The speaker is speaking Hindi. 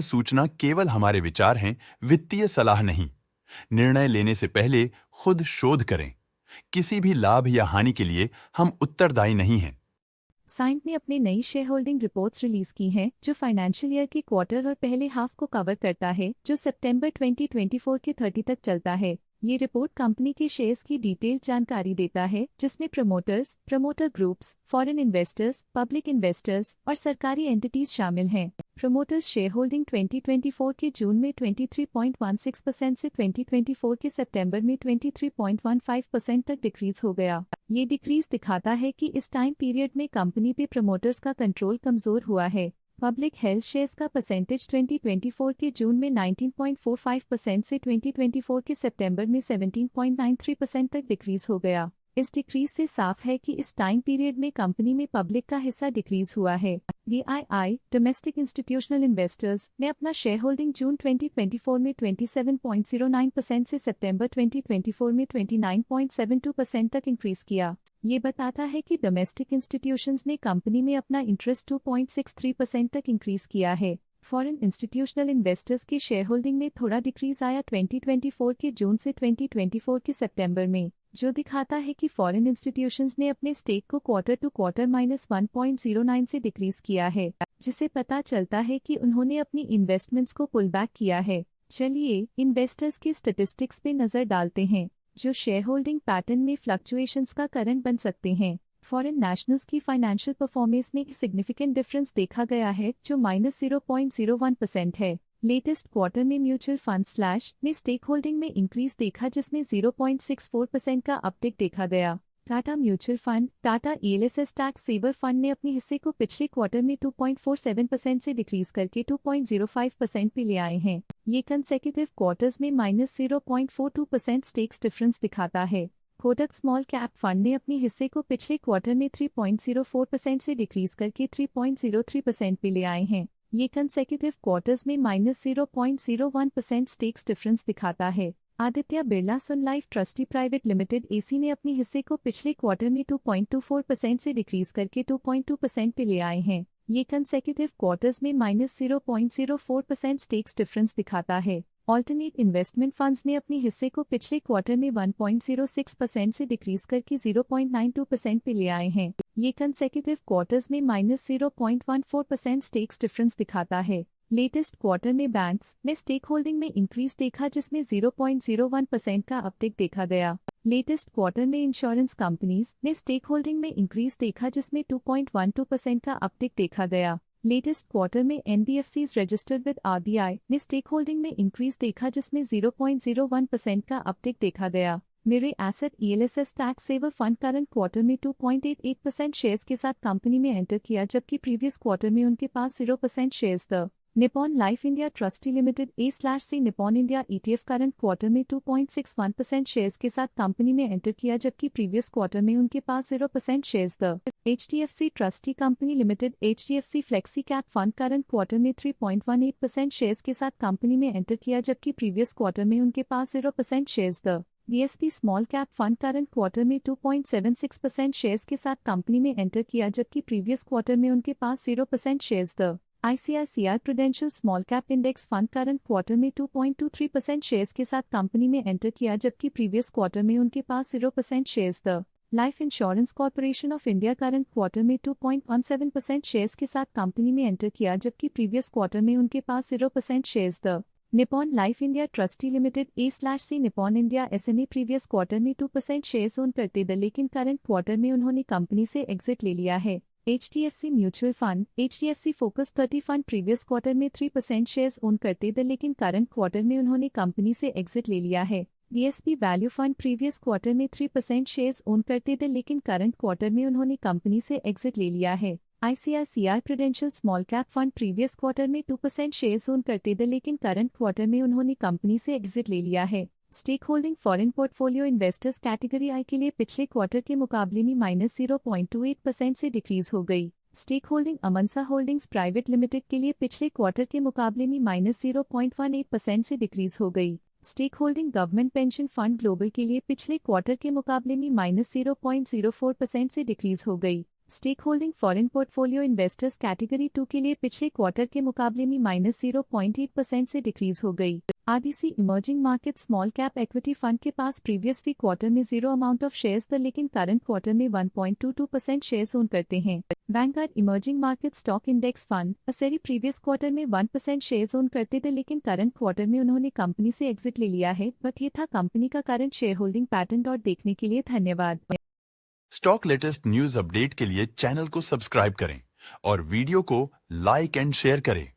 सूचना केवल हमारे विचार हैं, वित्तीय सलाह नहीं। निर्णय लेने से पहले खुद शोध करें। किसी भी लाभ या हानि के लिए हम उत्तरदायी नहीं हैं। साइंट ने अपनी नई शेयर होल्डिंग रिपोर्ट्स रिलीज की हैं, जो फाइनेंशियल ईयर के क्वार्टर और पहले हाफ को कवर करता है, जो सितंबर 2024 के 30 तक चलता है। ये रिपोर्ट कंपनी के शेयर्स की डिटेल्ड जानकारी देता है, जिसमें promoters, promoter groups, foreign investors, public investors और सरकारी एंटिटीज शामिल हैं। प्रमोटर्स शेयर होल्डिंग 2024 के जून में 23.16% से 2024 के सितंबर में 23.15% तक डिक्रीज हो गया। ये डिक्रीज दिखाता है कि इस टाइम पीरियड में कंपनी पे प्रमोटर्स का कंट्रोल कमजोर हुआ है। पब्लिक हेल्थ शेयर्स का परसेंटेज 2024 के जून में 19.45% से 2024 के सितंबर में 17.93% तक डिक्रीज हो गया। इस डिक्रीज से साफ है कि इस टाइम पीरियड में कंपनी में पब्लिक का हिस्सा डिक्रीज हुआ है। DII डोमेस्टिक इंस्टीट्यूशनल इन्वेस्टर्स ने अपना शेयर होल्डिंग जून 2024 में 27.09% से सितंबर 2024 में 29.72% तक इंक्रीज किया। ये बताता है कि डोमेस्टिक इंस्टीट्यूशंस ने कंपनी में अपना इंटरेस्ट 2.63% तक इंक्रीज किया है। फॉरेन इंस्टीट्यूशनल इन्वेस्टर्स की शेयर होल्डिंग में थोड़ा डिक्रीज आया 2024 के जून से 2024 के सितंबर में, जो दिखाता है कि फॉरेन इंस्टीट्यूशंस ने अपने स्टेक को क्वार्टर टू क्वार्टर -1.09 से डिक्रीज किया है, जिसे पता चलता है कि उन्होंने अपनी इन्वेस्टमेंट्स को पुल बैक किया है। चलिए इन्वेस्टर्स के स्टैटिस्टिक्स पे नजर डालते हैं, जो शेयर होल्डिंग पैटर्न में फ्लक्चुएशंस का कारण बन सकते हैं। फॉरेन नेशनल्स की फाइनेंशियल परफॉर्मेंस में सिग्निफिकेंट डिफरेंस देखा गया है, जो -0.01% है। लेटेस्ट क्वार्टर में म्यूचुअल फंड स्लैश ने स्टेक होल्डिंग में इंक्रीज देखा, जिसमें 0.64% का अपटिक देखा गया। Tata mutual fund, Tata ELSS tax saver fund ने अपने हिस्से को पिछले क्वार्टर में 2.47% से डिक्रीज करके 2.05% पे ले आए हैं। ये कंसेक्यूटिव क्वार्टर्स में -0.42% स्टेक्स डिफरेंस दिखाता है। कोटक स्मॉल कैप फंड ने अपने हिस्से को पिछले क्वार्टर में 3.04% से डिक्रीज करके 3.03% पे ले आए हैं। ये कंसेक्यूटिव क्वार्टर्स में -0.01% स्टेक्स डिफरेंस दिखाता है। Aditya Birla sun life trustee private limited AC ने अपने हिस्से को पिछले क्वार्टर में 2.24% से डिक्रीज करके 2.2% पे ले आए हैं। ये कंसेक्यूटिव क्वार्टर्स में -0.04% स्टेक्स डिफरेंस दिखाता है। ऑल्टरनेट इन्वेस्टमेंट फंड्स ने अपने हिस्से को पिछले क्वार्टर में 1.06% से डिक्रीज करके 0.92% पे ले आए हैं। ये कंसेक्यूटिव क्वार्टर्स में -0.14% स्टेक्स डिफरेंस दिखाता है। लेटेस्ट क्वार्टर में बैंक्स ने स्टेक होल्डिंग में इंक्रीज देखा, जिसमें 0.01% का अपटिक देखा गया। लेटेस्ट क्वार्टर में इंश्योरेंस कंपनीज ने स्टेक होल्डिंग में इंक्रीज देखा, जिसमें 2.12% का अपटिक देखा गया। लेटेस्ट क्वार्टर में NBFCs रजिस्टर्ड विद RBI ने स्टेक होल्डिंग में इंक्रीज देखा, जिसमें 0.01% का अपटिक देखा गया। Mirae asset ELSS tax saver fund current quarter में 2.88% शेयर्स के साथ कंपनी में एंटर किया, जबकि प्रीवियस क्वार्टर में उनके पास 0% शेयर्स थे। Nippon life India trustee limited A/C Nippon India ETF current quarter में 2.61% शेयर्स के साथ कंपनी में एंटर किया, जबकि प्रीवियस क्वार्टर में उनके पास 0% शेयर्स थे। HDFC trustee company limited HDFC flexi cap fund current quarter में 3.18% शेयर्स के साथ कंपनी में एंटर किया, जबकि प्रीवियस क्वार्टर में उनके पास 0% शेयर्स थे। DSP small cap fund current quarter में 2.76% शेयर्स के साथ कंपनी में एंटर किया, जबकि प्रीवियस क्वार्टर में उनके पास 0% शेयर्स थे। ICICI prudential small cap index fund current quarter में 2.23% शेयर्स के साथ कंपनी में एंटर किया, जबकि प्रीवियस क्वार्टर में उनके पास 0% शेयर्स थे। Life insurance corporation of India current quarter में 2.17% शेयर्स के साथ कंपनी में एंटर किया, जबकि प्रीवियस क्वार्टर में उनके पास 0% शेयर्स थे। Nippon life India trustee limited A/C Nippon India SME previous quarter में 2% शेयर्स ओन करते थे, लेकिन करंट क्वार्टर में उन्होंने कंपनी से एग्जिट ले लिया है। HDFC mutual fund HDFC focus 30 fund previous quarter में 3% शेयर्स ओन करते थे, लेकिन करंट क्वार्टर में उन्होंने कंपनी से एग्जिट ले लिया है। DSP value fund previous quarter में 3% शेयर्स ओन करते थे, लेकिन करंट क्वार्टर में उन्होंने कंपनी से एग्जिट ले लिया है। ICICI prudential small cap fund previous quarter में 2% शेयर्स ओन करते थे, लेकिन करंट क्वार्टर में उन्होंने कंपनी से एग्जिट ले लिया है। Stake holding foreign portfolio investors category I के लिए पिछले क्वार्टर के मुकाबले में -0.28% से डिक्रीज हो गई। Stake holding Amansa holdings private limited के लिए पिछले क्वार्टर के मुकाबले में -0.18% से डिक्रीज हो गई। Stake holding government pension fund global के लिए पिछले क्वार्टर के मुकाबले में -0.04% से डिक्रीज हो गई। Stake holding foreign portfolio investors category 2 के लिए पिछले क्वार्टर के मुकाबले में -0.8% से डिक्रीज हो गई। RBC emerging market small cap equity fund के पास प्रीवियस वीक क्वार्टर में 0 अमाउंट ऑफ शेयर्स थे, लेकिन करंट क्वार्टर में 1.22% शेयर्स ओन करते हैं। Vanguard emerging market stock index fund असेरी प्रीवियस क्वार्टर में 1% शेयर्स ओन करते थे, लेकिन करंट क्वार्टर में उन्होंने कंपनी से एग्जिट ले लिया है। बट ये था कंपनी का करंट शेयर होल्डिंग पैटर्न। और देखने के लिए धन्यवाद। स्टॉक लेटेस्ट न्यूज अपडेट के लिए चैनल को सब्सक्राइब करें और वीडियो को लाइक एंड शेयर करें।